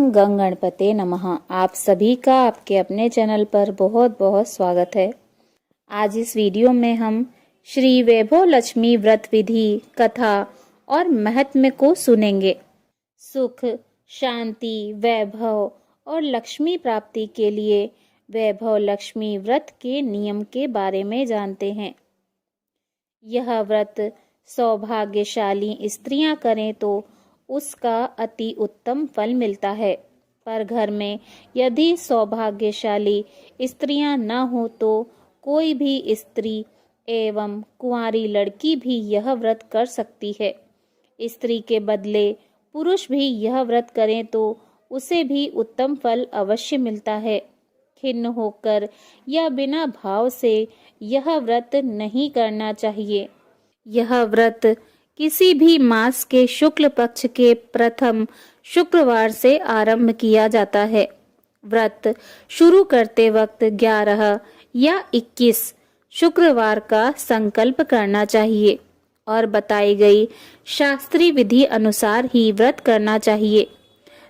ओम गंग गणपते नमः। आप सभी का आपके अपने चैनल पर बहुत बहुत स्वागत है। आज इस वीडियो में हम श्री वैभव लक्ष्मी व्रत विधि, कथा और महत्व को सुनेंगे। सुख, शांति, वैभव और लक्ष्मी प्राप्ति के लिए वैभव लक्ष्मी व्रत के नियम के बारे में जानते हैं। यह व्रत सौभाग्यशाली स्त्रियां करें तो उसका अति उत्तम फल मिलता है, पर घर में यदि सौभाग्यशाली स्त्रियां न हो तो कोई भी स्त्री एवं कुंवारी लड़की भी यह व्रत कर सकती है। स्त्री के बदले पुरुष भी यह व्रत करें तो उसे भी उत्तम फल अवश्य मिलता है। खिन्न होकर या बिना भाव से यह व्रत नहीं करना चाहिए। यह व्रत किसी भी मास के शुक्ल पक्ष के प्रथम शुक्रवार से आरंभ किया जाता है। व्रत शुरू करते वक्त 11 या 21 शुक्रवार का संकल्प करना चाहिए और बताई गई शास्त्रीय विधि अनुसार ही व्रत करना चाहिए।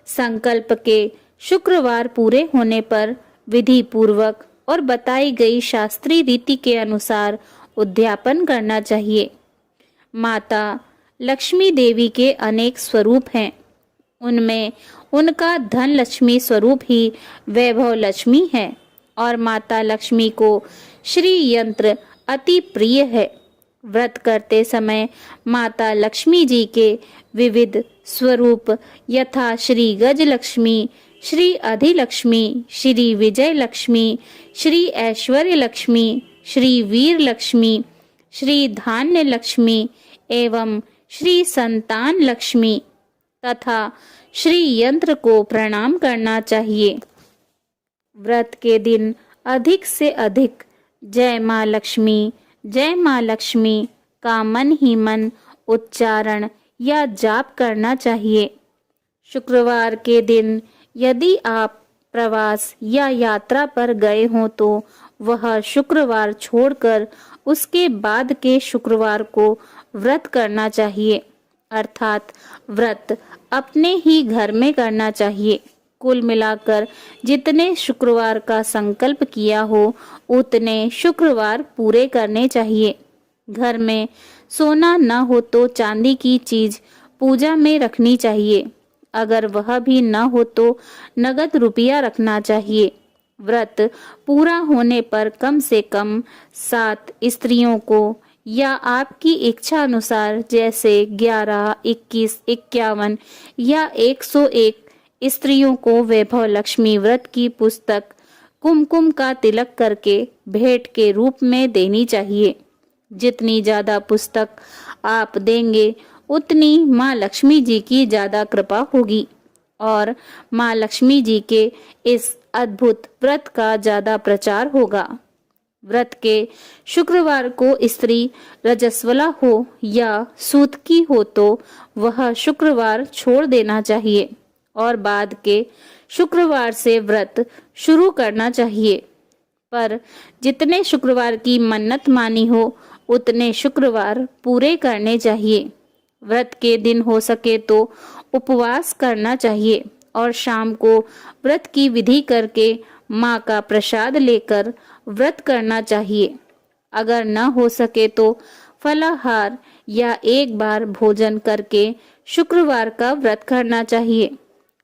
संकल्प के शुक्रवार पूरे होने पर विधि पूर्वक और बताई गई शास्त्रीय रीति के अनुसार उद्यापन करना चाहिए। माता लक्ष्मी देवी के अनेक स्वरूप हैं। उनमें उनका धन लक्ष्मी स्वरूप ही वैभव लक्ष्मी है और माता लक्ष्मी को श्री यंत्र अति प्रिय है। व्रत करते समय माता लक्ष्मी जी के विविध स्वरूप यथा श्री गज लक्ष्मी, श्री अधिलक्ष्मी, श्री विजय लक्ष्मी, श्री ऐश्वर्य लक्ष्मी, श्री वीर लक्ष्मी, श्री धान्य लक्ष्मी एवं श्री संतान लक्ष्मी तथा श्री यंत्र को प्रणाम करना चाहिए। व्रत के दिन अधिक से अधिक जय मां लक्ष्मी का मन ही मन उच्चारण या जाप करना चाहिए। शुक्रवार के दिन यदि आप प्रवास या यात्रा पर गए हों तो वह शुक्रवार छोड़कर उसके बाद के शुक्रवार को व्रत करना चाहिए, अर्थात व्रत अपने ही घर में करना चाहिए। कुल मिलाकर जितने शुक्रवार का संकल्प किया हो उतने शुक्रवार पूरे करने चाहिए। घर में सोना न हो तो चांदी की चीज पूजा में रखनी चाहिए। अगर वह भी न हो तो नगद रुपया रखना चाहिए। व्रत पूरा होने पर कम से कम 7 स्त्रियों को या आपकी इच्छा अनुसार जैसे 11, 21, 51 या 101 स्त्रियों को वैभव लक्ष्मी व्रत की पुस्तक कुमकुम का तिलक करके भेंट के रूप में देनी चाहिए। जितनी ज्यादा पुस्तक आप देंगे उतनी माँ लक्ष्मी जी की ज्यादा कृपा होगी और माँ लक्ष्मी जी के इस अद्भुत व्रत का ज्यादा प्रचार होगा। व्रत के शुक्रवार को स्त्री रजस्वला हो या सूतकी हो तो वह शुक्रवार छोड़ देना चाहिए और बाद के शुक्रवार से व्रत शुरू करना चाहिए। पर जितने शुक्रवार की मन्नत मानी हो उतने शुक्रवार पूरे करने चाहिए। व्रत के दिन हो सके तो उपवास करना चाहिए और शाम को व्रत की विधि करके माँ का प्रसाद लेकर व्रत करना चाहिए। अगर न हो सके तो फलाहार या एक बार भोजन करके शुक्रवार का व्रत करना चाहिए।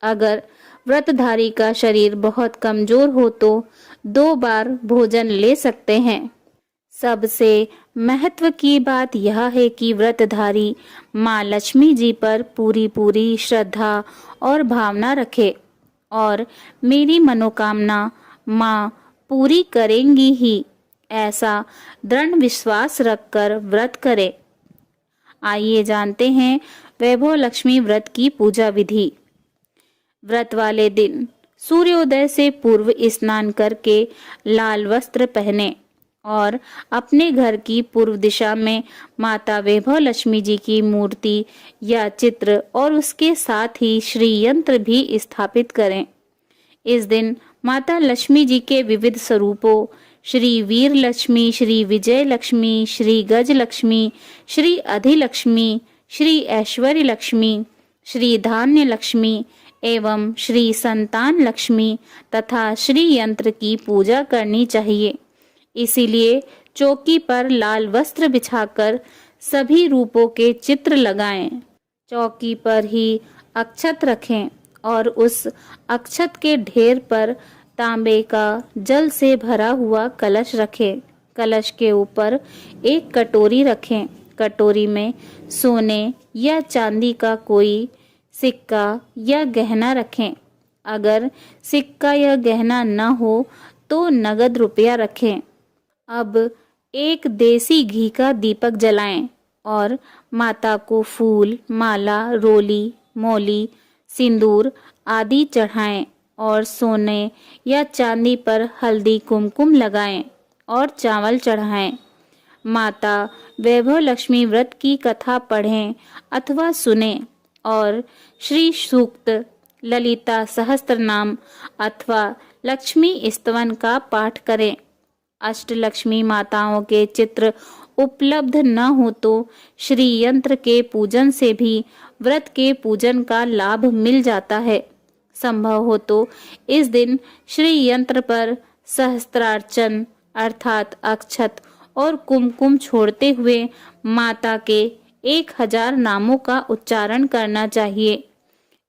अगर व्रतधारी का शरीर बहुत कमजोर हो तो 2 बार भोजन ले सकते हैं। सबसे महत्व की बात यह है कि व्रतधारी माँ लक्ष्मी जी पर पूरी श्रद्धा और भावना रखे और मेरी मनोकामना माँ पूरी करेंगी ही, ऐसा दृढ़ विश्वास रखकर व्रत करें। आइए जानते हैं वैभव लक्ष्मी व्रत की पूजा विधि। व्रत वाले दिन सूर्योदय से पूर्व स्नान करके लाल वस्त्र पहने और अपने घर की पूर्व दिशा में माता वैभव लक्ष्मी जी की मूर्ति या चित्र और उसके साथ ही श्री यंत्र भी स्थापित करें। इस दिन माता लक्ष्मी जी के विविध स्वरूपों श्री वीर लक्ष्मी, श्री विजय लक्ष्मी, श्री गज लक्ष्मी, श्री अधिलक्ष्मी, श्री ऐश्वर्य लक्ष्मी, श्री धान्य लक्ष्मी एवं श्री संतान लक्ष्मी तथा श्री यंत्र की पूजा करनी चाहिए। इसीलिए चौकी पर लाल वस्त्र बिछाकर सभी रूपों के चित्र लगाएं। चौकी पर ही अक्षत रखें और उस अक्षत के ढेर पर तांबे का जल से भरा हुआ कलश रखें। कलश के ऊपर एक कटोरी रखें। कटोरी में सोने या चांदी का कोई सिक्का या गहना रखें। अगर सिक्का या गहना न हो तो नगद रुपया रखें। अब एक देसी घी का दीपक जलाएं और माता को फूल, माला, रोली, मौली, सिंदूर आदि चढ़ाएं और सोने या चांदी पर हल्दी कुमकुम लगाएं और चावल चढ़ाएं। माता वैभव लक्ष्मी व्रत की कथा पढ़ें अथवा सुनें और श्री सूक्त, ललिता सहस्त्रनाम अथवा लक्ष्मी स्तवन का पाठ करें। अष्टलक्ष्मी माताओं के चित्र उपलब्ध न हो तो श्री यंत्र के पूजन से भी व्रत के पूजन का लाभ मिल जाता है। संभव हो तो इस दिन श्री यंत्र पर सहस्त्रार्चन अर्थात अक्षत और कुमकुम छोड़ते हुए माता के 1000 नामों का उच्चारण करना चाहिए।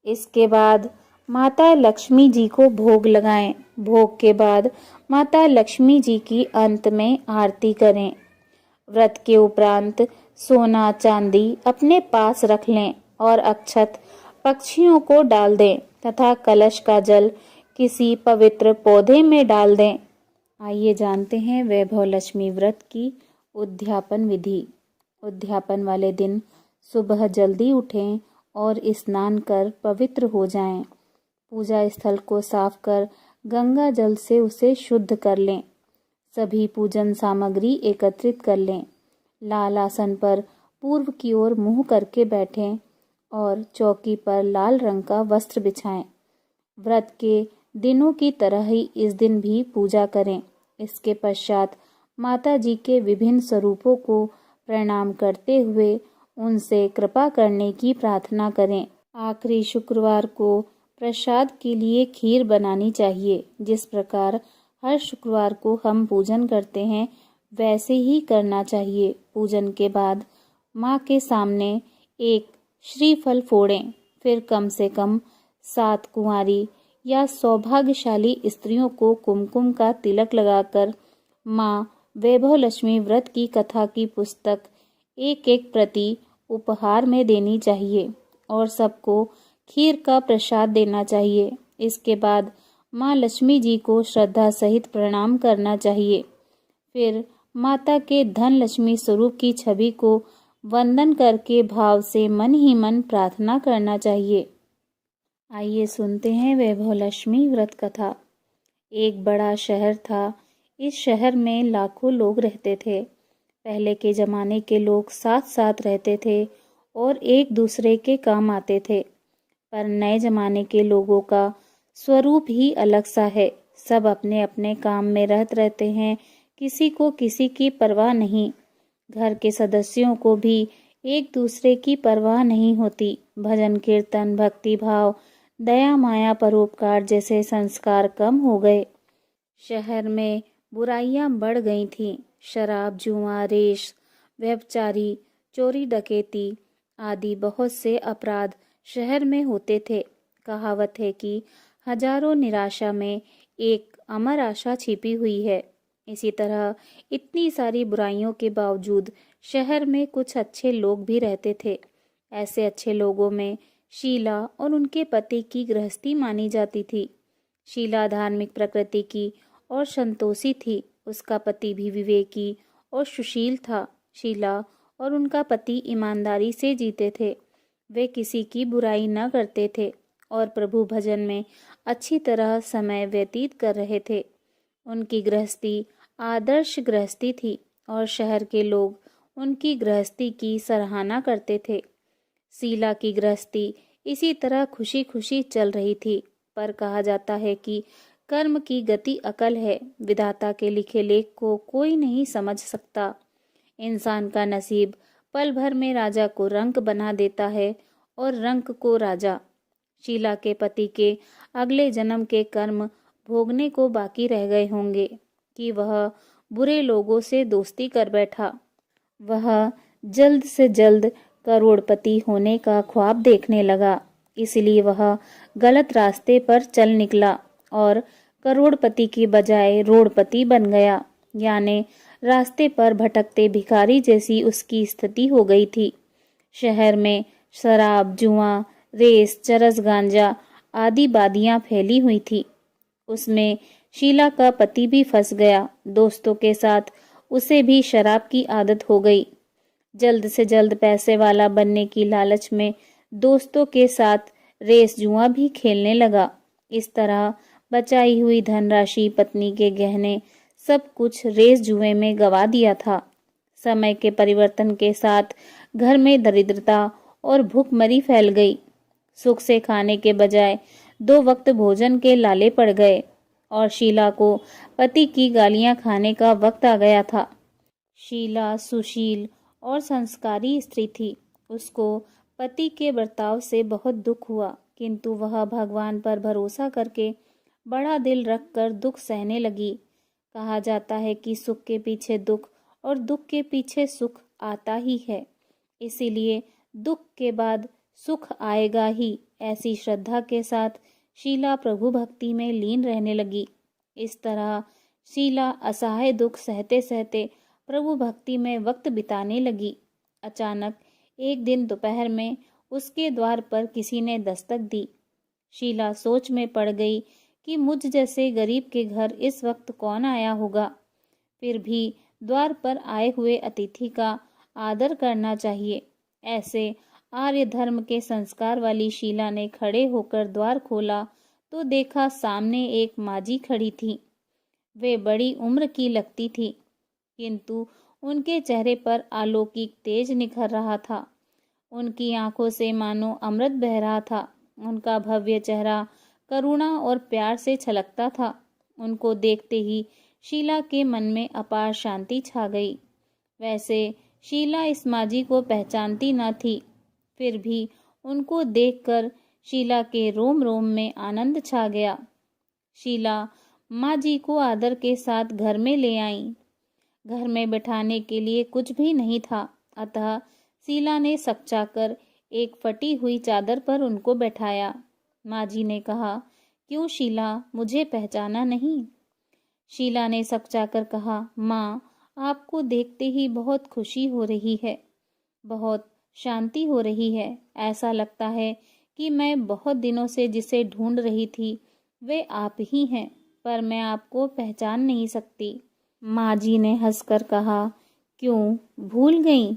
इसके बाद माता लक्ष्मी जी को भोग लगाएं। भोग के बाद माता लक्ष्मी जी की अंत में आरती करें। व्रत के उपरांत सोना चांदी अपने पास रख लें और अक्षत पक्षियों को डाल दें तथा कलश का जल किसी पवित्र पौधे में डाल दें। आइए जानते हैं वैभव लक्ष्मी व्रत की उद्यापन विधि। उद्यापन वाले दिन सुबह जल्दी उठें और स्नान कर पवित्र हो जाएं। पूजा स्थल को साफ कर गंगा जल से उसे शुद्ध कर लें। सभी पूजन सामग्री एकत्रित कर लें। लाल आसन पर पूर्व की ओर मुंह करके बैठें और चौकी पर लाल रंग का वस्त्र बिछाएं। व्रत के दिनों की तरह ही इस दिन भी पूजा करें। इसके पश्चात माता जी के विभिन्न स्वरूपों को प्रणाम करते हुए उनसे कृपा करने की प्रार्थना करें। आखिरी शुक्रवार को प्रसाद के लिए खीर बनानी चाहिए। जिस प्रकार हर शुक्रवार को हम पूजन करते हैं वैसे ही करना चाहिए। पूजन के बाद माँ के सामने एक श्रीफल फोड़ें। फिर कम से कम 7 कुंवारी या सौभाग्यशाली स्त्रियों को कुमकुम का तिलक लगाकर माँ वैभव लक्ष्मी व्रत की कथा की पुस्तक एक एक प्रति उपहार में देनी चाहिए और सबको खीर का प्रसाद देना चाहिए। इसके बाद माँ लक्ष्मी जी को श्रद्धा सहित प्रणाम करना चाहिए। फिर माता के धन लक्ष्मी स्वरूप की छवि को वंदन करके भाव से मन ही मन प्रार्थना करना चाहिए। आइए सुनते हैं वैभव लक्ष्मी व्रत कथा। एक बड़ा शहर था। इस शहर में लाखों लोग रहते थे। पहले के जमाने के लोग साथ साथ रहते थे और एक दूसरे के काम आते थे। पर नए जमाने के लोगों का स्वरूप ही अलग सा है। सब अपने अपने काम में रहते हैं। किसी को किसी की परवाह नहीं। घर के सदस्यों को भी एक दूसरे की परवाह नहीं होती। भजन कीर्तन, भक्ति भाव, दया माया, परोपकार जैसे संस्कार कम हो गए। शहर में बुराइयां बढ़ गई थीं। शराब, जुआ, रेश, व्यभिचारी, चोरी डकैती आदि बहुत से अपराध शहर में होते थे। कहावत है कि हजारों निराशा में एक अमर आशा छिपी हुई है। इसी तरह इतनी सारी बुराइयों के बावजूद शहर में कुछ अच्छे लोग भी रहते थे। ऐसे अच्छे लोगों में शीला और उनके पति की गृहस्थी मानी जाती थी। शीला धार्मिक प्रकृति की और संतोषी थी। उसका पति भी विवेकी और सुशील था। शीला और उनका पति ईमानदारी से जीते थे। वे किसी की बुराई न करते थे और प्रभु भजन में अच्छी तरह समय व्यतीत कर रहे थे। उनकी गृहस्थी आदर्श गृहस्थी थी और शहर के लोग उनकी गृहस्थी की सराहना करते थे। शीला की गृहस्थी इसी तरह खुशी खुशी चल रही थी। पर कहा जाता है कि कर्म की गति अकल है। विधाता के लिखे लेख को कोई नहीं समझ सकता। इंसान का नसीब पल भर में राजा को रंक बना देता है और रंक को राजा। शीला के पति के अगले जन्म के कर्म भोगने को बाकी रह गए होंगे कि वह बुरे लोगों से दोस्ती कर बैठा। वह जल्द से जल्द करोड़पति होने का ख्वाब देखने लगा, इसलिए वह गलत रास्ते पर चल निकला और करोड़पति की बजाय रोड़पति बन गया, यानी रास्ते पर भटकते भिखारी जैसी उसकी स्थिति हो गई थी। शहर में शराब, जुआ, रेस, चरस, गांजा आदि बादियां फैली हुई थी। उसमें शीला का पति भी फंस गया। दोस्तों के साथ उसे भी शराब की आदत हो गई। जल्द से जल्द पैसे वाला बनने की लालच में दोस्तों के साथ रेस, जुआ भी खेलने लगा। इस तरह बचाई हुई धनराशि, पत्नी के गहने, सब कुछ रेस जुए में गवा दिया था। समय के परिवर्तन के साथ घर में दरिद्रता और भूखमरी फैल गई। सुख से खाने के बजाय 2 वक्त भोजन के लाले पड़ गए और शीला को पति की गालियां खाने का वक्त आ गया था। शीला सुशील और संस्कारी स्त्री थी। उसको पति के बर्ताव से बहुत दुख हुआ, किंतु वह भगवान पर भरोसा करके बड़ा दिल रखकर दुख सहने लगी। कहा जाता है कि सुख के पीछे दुख और दुख के पीछे सुख आता ही है, इसीलिए दुख के बाद सुख आएगा ही। ऐसी श्रद्धा के साथ शीला प्रभु भक्ति में लीन रहने लगी। इस तरह शीला असहाय दुख सहते सहते प्रभु भक्ति में वक्त बिताने लगी। अचानक एक दिन दोपहर में उसके द्वार पर किसी ने दस्तक दी। शीला सोच में पड़ गई कि मुझ जैसे गरीब के घर इस वक्त कौन आया होगा। फिर भी द्वार पर आए हुए अतिथि का आदर करना चाहिए। ऐसे आर्य धर्म के संस्कार वाली शीला ने खड़े होकर द्वार खोला तो देखा सामने एक माजी खड़ी थी। वे बड़ी उम्र की लगती थी, किंतु उनके चेहरे पर अलौकिक तेज निखर रहा था। उनकी आंखों से मानो अमृत बह रहा था। उनका भव्य चेहरा करुणा और प्यार से छलकता था। उनको देखते ही शीला के मन में अपार शांति छा गई। वैसे शीला इस माजी को पहचानती न थी, फिर भी उनको देखकर शीला के रोम रोम में आनंद छा गया। शीला माजी को आदर के साथ घर में ले आई। घर में बैठाने के लिए कुछ भी नहीं था, अतः शीला ने सकचाकर एक फटी हुई चादर पर उनको बैठाया। माजी ने कहा, क्यों शीला, मुझे पहचाना नहीं? शीला ने सकचाकर कहा, माँ, आपको देखते ही बहुत खुशी हो रही है, बहुत शांति हो रही है। ऐसा लगता है कि मैं बहुत दिनों से जिसे ढूंढ रही थी वे आप ही हैं, पर मैं आपको पहचान नहीं सकती। माँ जी ने हंसकर कहा, क्यों भूल गई?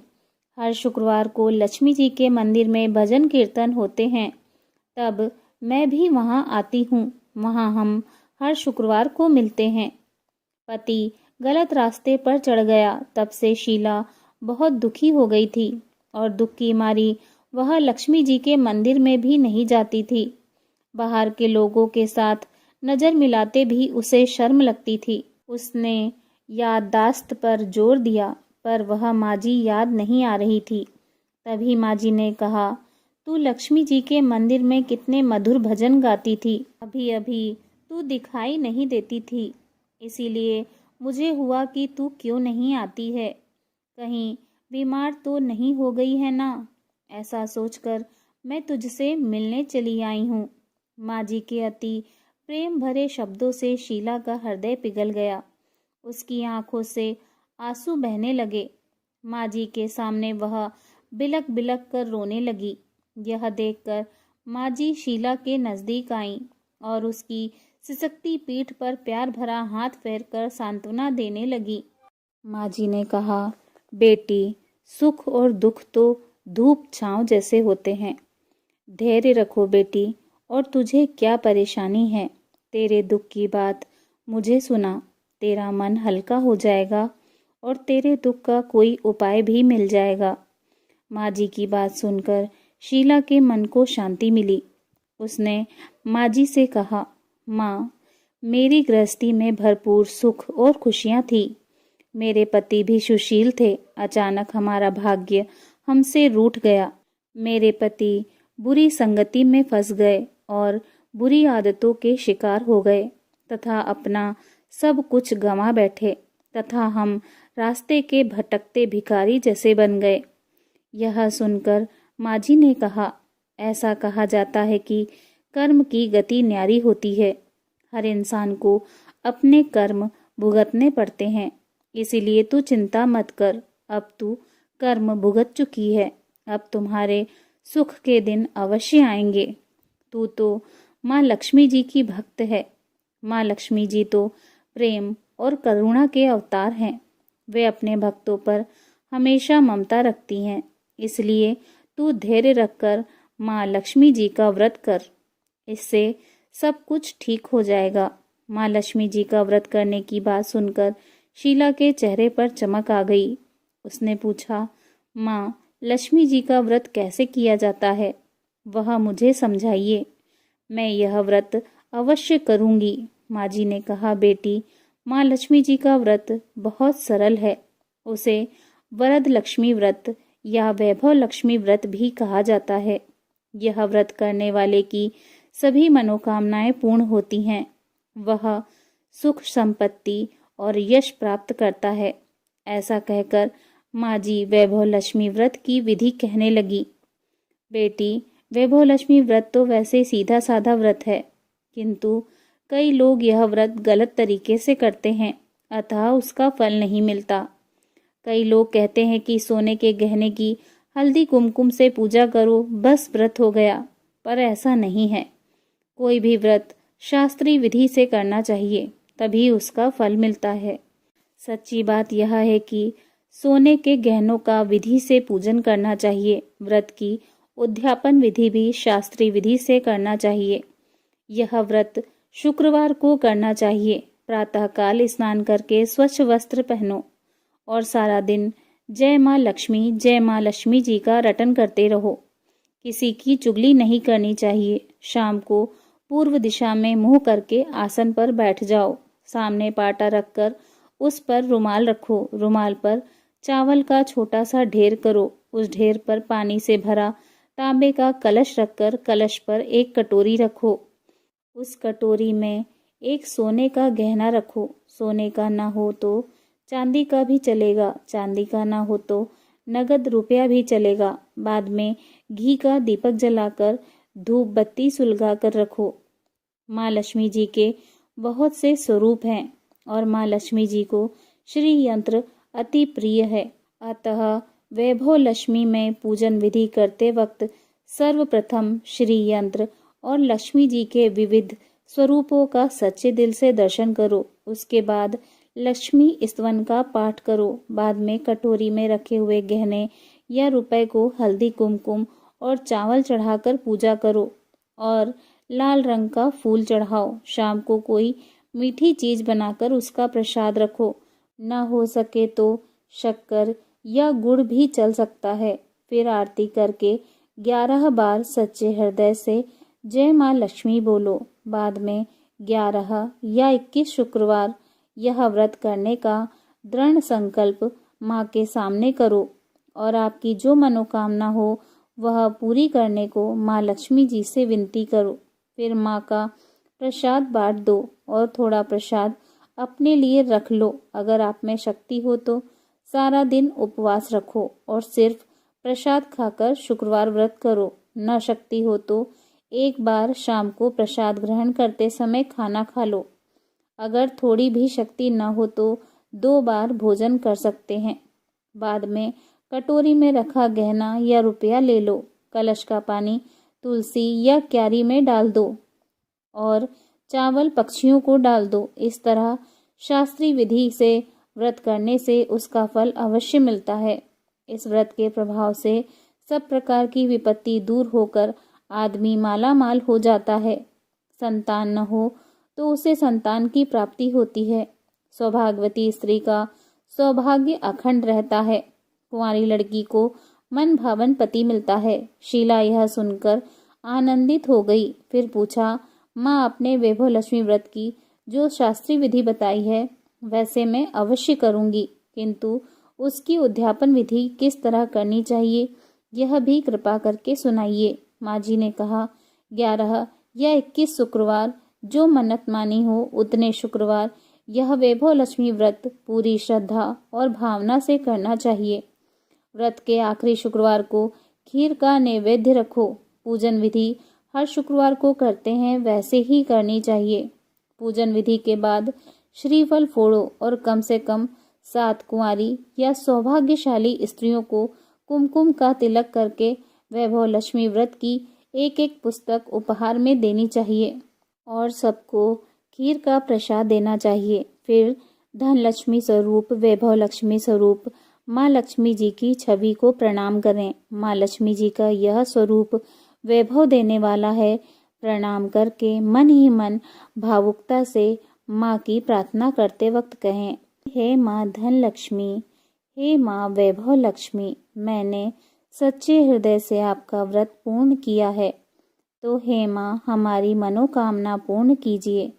हर शुक्रवार को लक्ष्मी जी के मंदिर में भजन कीर्तन होते हैं, तब मैं भी वहाँ आती हूँ। वहाँ हम हर शुक्रवार को मिलते हैं। पति गलत रास्ते पर चढ़ गया। तब से शीला बहुत दुखी हो गई थी और दुख की मारी वह लक्ष्मी जी के मंदिर में भी नहीं जाती थी। बाहर के लोगों के साथ नजर मिलाते भी उसे शर्म लगती थी। उसने याददाश्त पर जोर दिया, पर वह माजी याद नहीं आ रही थी। तभी माजी ने कहा, तू लक्ष्मी जी के मंदिर में कितने मधुर भजन गाती थी, अभी अभी तू दिखाई नहीं देती थी, इसीलिए मुझे हुआ कि तू क्यों नहीं आती है, कहीं बीमार तो नहीं हो गई है ना? ऐसा सोचकर मैं तुझसे मिलने चली आई हूँ। माजी के अति प्रेम भरे शब्दों से शीला का हृदय पिघल गया। उसकी आंखों से आंसू बहने लगे। माजी के सामने वह बिलक बिलक कर रोने लगी। यह देखकर माजी शीला के नजदीक आई और उसकी सिसकती पीठ पर प्यार भरा हाथ फेरकर सांत्वना देने लगी। माजी ने कहा, बेटी, सुख और दुख तो धूप छांव जैसे होते हैं। धैर्य रखो बेटी, और तुझे क्या परेशानी है? तेरे दुख की बात मुझे सुना, तेरा मन हल्का हो जाएगा और तेरे दुख का कोई उपाय भी मिल जाएगा। माजी की बात सुनकर शीला के मन को शांति मिली। उसने माजी से कहा, माँ, मेरी गृहस्थी में भरपूर सुख और खुशियाँ थी। मेरे पति भी सुशील थे। अचानक हमारा भाग्य हमसे रूठ गया। मेरे पति बुरी संगति में फंस गए और बुरी आदतों के शिकार हो गए तथा अपना सब कुछ गंवा बैठे तथा हम रास्ते के भटकते भिखारी जैसे बन गए। यह सुनकर माँ जी ने कहा, ऐसा कहा जाता है कि कर्म की गति न्यारी होती है। हर इंसान को अपने कर्म भुगतने पड़ते हैं, इसीलिए तू चिंता मत कर। अब तू कर्म भुगत चुकी है, अब तुम्हारे सुख के दिन अवश्य आएंगे। तू तो माँ लक्ष्मी जी की भक्त है। माँ लक्ष्मी जी तो प्रेम और करुणा के अवतार हैं। वे अपने भक्तों पर हमेशा ममता रखती हैं। इसलिए तू धैर्य रखकर माँ लक्ष्मी जी का व्रत कर, इससे सब कुछ ठीक हो जाएगा। माँ लक्ष्मी जी का व्रत करने की बात सुनकर शीला के चेहरे पर चमक आ गई। उसने पूछा, माँ लक्ष्मी जी का व्रत कैसे किया जाता है, वह मुझे समझाइए। मैं यह व्रत अवश्य करूंगी। माँ जी ने कहा, बेटी, माँ लक्ष्मी जी का व्रत बहुत सरल है। उसे वरद लक्ष्मी व्रत या वैभव लक्ष्मी व्रत भी कहा जाता है। यह व्रत करने वाले की सभी मनोकामनाएं पूर्ण होती हैं। वह सुख संपत्ति और यश प्राप्त करता है। ऐसा कहकर माँ जी वैभव लक्ष्मी व्रत की विधि कहने लगी। बेटी, वैभव लक्ष्मी व्रत तो वैसे सीधा साधा व्रत है, किंतु कई लोग यह व्रत गलत तरीके से करते हैं, अतः उसका फल नहीं मिलता। कई लोग कहते हैं कि सोने के गहने की हल्दी कुमकुम से पूजा करो, बस व्रत हो गया, पर ऐसा नहीं है। कोई भी व्रत शास्त्रीय विधि से करना चाहिए, तभी उसका फल मिलता है। सच्ची बात यह है कि सोने के गहनों का विधि से पूजन करना चाहिए। व्रत की उद्यापन विधि भी शास्त्रीय विधि से करना चाहिए। यह व्रत शुक्रवार को करना चाहिए। प्रातःकाल स्नान करके स्वच्छ वस्त्र पहनो और सारा दिन जय माँ लक्ष्मी जी का रटन करते रहो। किसी की चुगली नहीं करनी चाहिए। शाम को पूर्व दिशा में मुंह करके आसन पर बैठ जाओ। सामने पाटा रखकर उस पर रुमाल रखो। रुमाल पर चावल का छोटा सा ढेर करो। उस ढेर पर पानी से भरा तांबे का कलश रखकर कलश पर एक कटोरी रखो। उस कटोरी में एक सोने का गहना रखो। सोने का ना हो तो चांदी का भी चलेगा, चांदी का ना हो तो नगद रुपया भी चलेगा। बाद में घी का दीपक जलाकर धूप बत्ती सुलगा कर रखो। माँ लक्ष्मी जी के बहुत से स्वरूप हैं और माँ लक्ष्मी जी को श्री यंत्र अति प्रिय है। अतः वैभव लक्ष्मी में पूजन विधि करते वक्त सर्वप्रथम श्री यंत्र और लक्ष्मी जी के विविध स्वरूपों का सच्चे दिल से दर्शन करो। उसके बाद लक्ष्मी स्तवन का पाठ करो। बाद में कटोरी में रखे हुए गहने या रुपए को हल्दी कुमकुम और चावल चढ़ाकर पूजा करो और लाल रंग का फूल चढ़ाओ। शाम को कोई मीठी चीज बनाकर उसका प्रसाद रखो। न हो सके तो शक्कर या गुड़ भी चल सकता है। फिर आरती करके 11 बार सच्चे हृदय से जय माँ लक्ष्मी बोलो। बाद में 11 या 21 शुक्रवार यह व्रत करने का दृढ़ संकल्प माँ के सामने करो और आपकी जो मनोकामना हो वह पूरी करने को माँ लक्ष्मी जी से विनती करो। फिर माँ का प्रसाद बांट दो और थोड़ा प्रसाद अपने लिए रख लो। अगर आप में शक्ति हो तो सारा दिन उपवास रखो और सिर्फ प्रसाद खाकर शुक्रवार व्रत करो। न शक्ति हो तो एक बार शाम को प्रसाद ग्रहण करते समय खाना खा लो। अगर थोड़ी भी शक्ति न हो तो 2 बार भोजन कर सकते हैं। बाद में कटोरी में रखा गहना या रुपया ले लो। कलश का पानी तुलसी या क्यारी में डाल दो और चावल पक्षियों को डाल दो। इस तरह शास्त्रीय विधि से व्रत करने से उसका फल अवश्य मिलता है। इस व्रत के प्रभाव से सब प्रकार की विपत्ति दूर होकर आदमी माला माल हो जाता है। संतान न हो तो उसे संतान की प्राप्ति होती है। सौभाग्यवती स्त्री का सौभाग्य अखंड रहता है। कुंवारी लड़की को मन भावन पति मिलता है। शीला यह सुनकर आनंदित हो गई। फिर पूछा, माँ आपने वैभव लक्ष्मी व्रत की जो शास्त्रीय विधि बताई है वैसे मैं अवश्य करूंगी, किंतु उसकी उद्यापन विधि किस तरह करनी चाहिए यह भी कृपा करके सुनाइए। माँ जी ने कहा, 11 या 21 शुक्रवार जो मन्नत मानी हो उतने शुक्रवार यह वैभव लक्ष्मी व्रत पूरी श्रद्धा और भावना से करना चाहिए। व्रत के आखिरी शुक्रवार को खीर का नैवेद्य रखो। पूजन विधि हर शुक्रवार को करते हैं वैसे ही करनी चाहिए। पूजन विधि के बाद श्रीफल फोड़ो और कम से कम 7 कुंवारी या सौभाग्यशाली स्त्रियों को कुमकुम का तिलक करके वैभव लक्ष्मी व्रत की एक एक पुस्तक उपहार में देनी चाहिए और सबको खीर का प्रसाद देना चाहिए। फिर धन लक्ष्मी स्वरूप वैभव लक्ष्मी स्वरूप माँ लक्ष्मी जी की छवि को प्रणाम करें। माँ लक्ष्मी जी का यह स्वरूप वैभव देने वाला है। प्रणाम करके मन ही मन भावुकता से माँ की प्रार्थना करते वक्त कहें, हे माँ धन लक्ष्मी, हे माँ वैभव लक्ष्मी, मैंने सच्चे हृदय से आपका व्रत पूर्ण किया है, तो हे माँ हमारी मनोकामना पूर्ण कीजिए,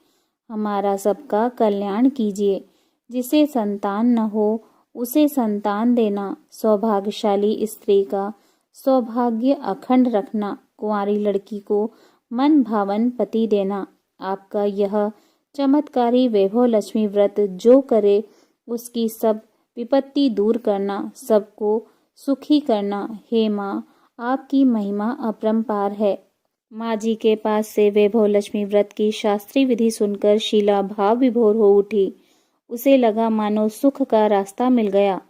हमारा सबका कल्याण कीजिए। जिसे संतान न हो उसे संतान देना, सौभाग्यशाली स्त्री का सौभाग्य अखंड रखना, कुंवारी लड़की को मन भावन पति देना। आपका यह चमत्कारी वैभव लक्ष्मी व्रत जो करे उसकी सब विपत्ति दूर करना, सबको सुखी करना। हे माँ आपकी महिमा अपरंपार है। माँ जी के पास से वैभव लक्ष्मी व्रत की शास्त्रीय विधि सुनकर शीला भाव विभोर हो उठी। उसे लगा मानो सुख का रास्ता मिल गया।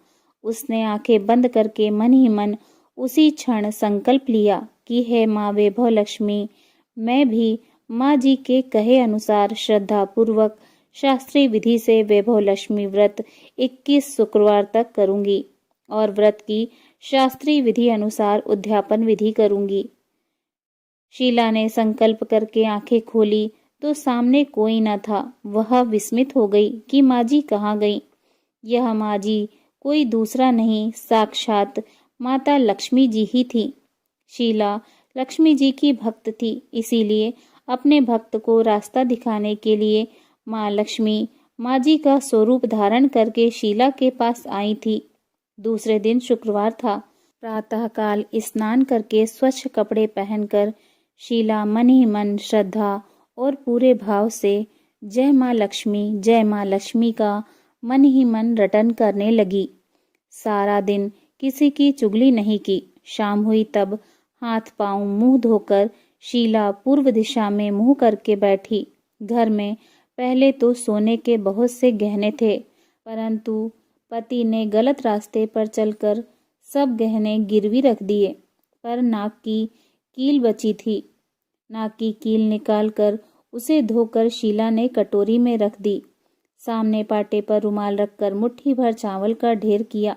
उसने आंखें बंद करके मन ही मन उसी क्षण संकल्प लिया कि हे माँ वैभव लक्ष्मी, मैं भी माँ जी के कहे अनुसार श्रद्धा पूर्वक शास्त्रीय विधि से वैभव लक्ष्मी व्रत 21 शुक्रवार तक करूंगी और व्रत की शास्त्रीय विधि अनुसार उद्यापन विधि करूंगी। शीला ने संकल्प करके आंखें खोली तो सामने कोई न था। वह विस्मित हो गई कि माँ जी कहाँ गई। यह माँ जी कोई दूसरा नहीं, साक्षात माता लक्ष्मी जी ही थी। शीला लक्ष्मी जी की भक्त थी, इसीलिए अपने भक्त को रास्ता दिखाने के लिए माँ लक्ष्मी माँ जी का स्वरूप धारण करके शीला के पास आई थी। दूसरे दिन शुक्रवार था। प्रातःकाल स्नान करके स्वच्छ कपड़े पहनकर शीला मन ही मन श्रद्धा और पूरे भाव से जय माँ लक्ष्मी का मन ही मन रटन करने लगी। सारा दिन किसी की चुगली नहीं की। शाम हुई तब हाथ पांव मुंह धोकर शीला पूर्व दिशा में मुंह करके बैठी। घर में पहले तो सोने के बहुत से गहने थे, परंतु पति ने गलत रास्ते पर चलकर सब गहने गिरवी रख दिए। पर नाक की कील बची थी। नाक की कील निकालकर उसे धोकर शीला ने कटोरी में रख दी। सामने पाटे पर रुमाल रखकर मुट्ठी भर चावल का ढेर किया।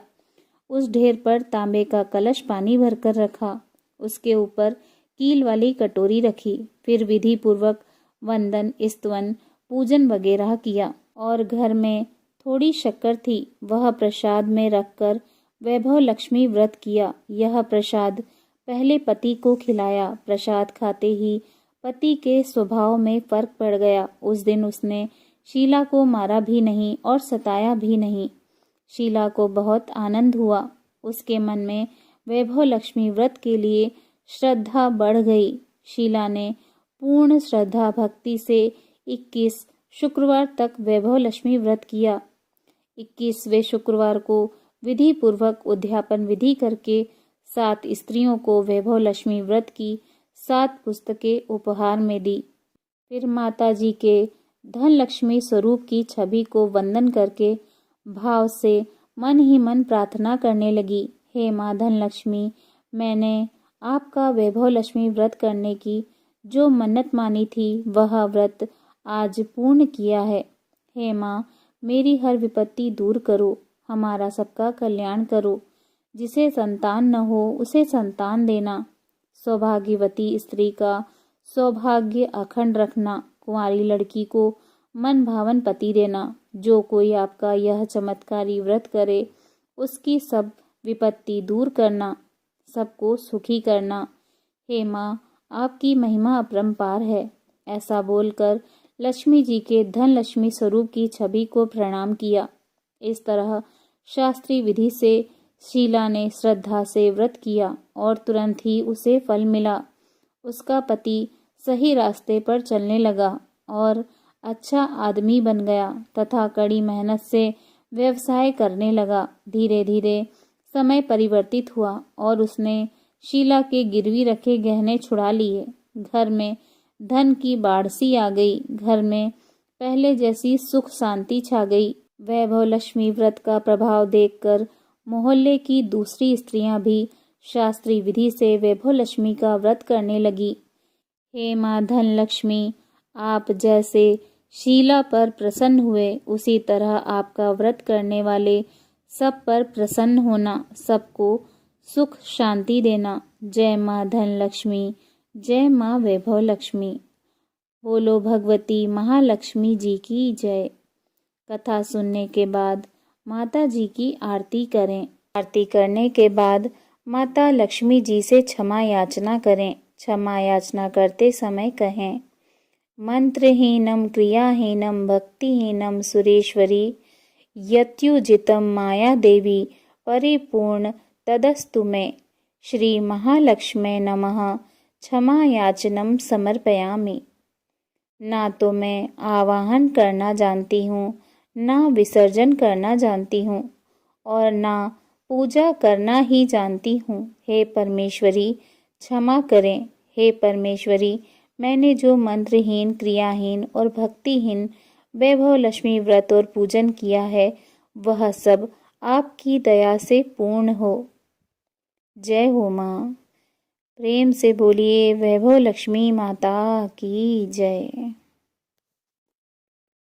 उस ढेर पर तांबे का कलश पानी भरकर रखा। उसके ऊपर कील वाली कटोरी रखी। फिर विधि पूर्वक वंदन, स्तवन, पूजन वगैरह किया और घर में थोड़ी शक्कर थी, वह प्रसाद में रखकर वैभव लक्ष्मी व्रत किया। यह प्रसाद पहले पति को खिलाया। प्रसाद खाते ही पति के स्वभाव में फर्क पड़ गया। उस दिन उसने शीला को मारा भी नहीं और सताया भी नहीं। शीला को बहुत आनंद हुआ। उसके मन में वैभव लक्ष्मी व्रत के लिए श्रद्धा बढ़ गई। शीला ने पूर्ण श्रद्धा भक्ति से 21 शुक्रवार तक वैभव लक्ष्मी व्रत किया। 21वें शुक्रवार को विधि पूर्वक उद्यापन विधि करके 7 स्त्रियों को वैभव लक्ष्मी व्रत की 7 पुस्तकें उपहार में दी। फिर माता जी के धन लक्ष्मी स्वरूप की छवि को वंदन करके भाव से मन ही मन प्रार्थना करने लगी, हे माँ धन लक्ष्मी, मैंने आपका वैभव लक्ष्मी व्रत करने की जो मन्नत मानी थी वह व्रत आज पूर्ण किया है। हे माँ मेरी हर विपत्ति दूर करो, हमारा सबका कल्याण करो। जिसे संतान न हो उसे संतान देना, सौभाग्यवती स्त्री का सौभाग्य अखंड रखना, कुंवारी लड़की को मन भावन पति देना। जो कोई आपका यह चमत्कारी व्रत करे उसकी सब विपत्ति दूर करना, सबको सुखी करना। हे माँ आपकी महिमा अपरंपार है। ऐसा बोलकर लक्ष्मी जी के धन लक्ष्मी स्वरूप की छवि को प्रणाम किया। इस तरह शास्त्रीय विधि से शीला ने श्रद्धा से व्रत किया और तुरंत ही उसे फल मिला। उसका पति सही रास्ते पर चलने लगा और अच्छा आदमी बन गया तथा कड़ी मेहनत से व्यवसाय करने लगा। धीरे धीरे समय परिवर्तित हुआ और उसने शीला के गिरवी रखे गहने छुड़ा लिए। घर में धन की बाढ़ सी आ गई। घर में पहले जैसी सुख शांति छा गई। वैभव लक्ष्मी व्रत का प्रभाव देखकर मोहल्ले की दूसरी स्त्रियां भी शास्त्रीय विधि से वैभव लक्ष्मी का व्रत करने लगी। हे माँ धन लक्ष्मी, आप जैसे शीला पर प्रसन्न हुए उसी तरह आपका व्रत करने वाले सब पर प्रसन्न होना, सबको सुख शांति देना। जय माँ धन लक्ष्मी, जय माँ वैभव लक्ष्मी। बोलो भगवती महालक्ष्मी जी की जय। कथा सुनने के बाद माता जी की आरती करें। आरती करने के बाद माता लक्ष्मी जी से क्षमा याचना करें। क्षमा याचना करते समय कहें, मंत्रहीनम क्रियाहीनम भक्तिहीनम सुरेश्वरी यत्युजितम माया देवी परिपूर्ण तदस्तु मे। श्री महालक्ष्मी नमः। क्षमा याचनम समर्पयामि। ना तो मैं आवाहन करना जानती हूँ, ना विसर्जन करना जानती हूँ और ना पूजा करना ही जानती हूँ। हे परमेश्वरी क्षमा करें। हे परमेश्वरी, मैंने जो मंत्रहीन, क्रियाहीन और भक्तिहीन वैभव लक्ष्मी व्रत और पूजन किया है वह सब आपकी दया से पूर्ण हो। जय हो माँ। प्रेम से बोलिए वैभव लक्ष्मी माता की जय।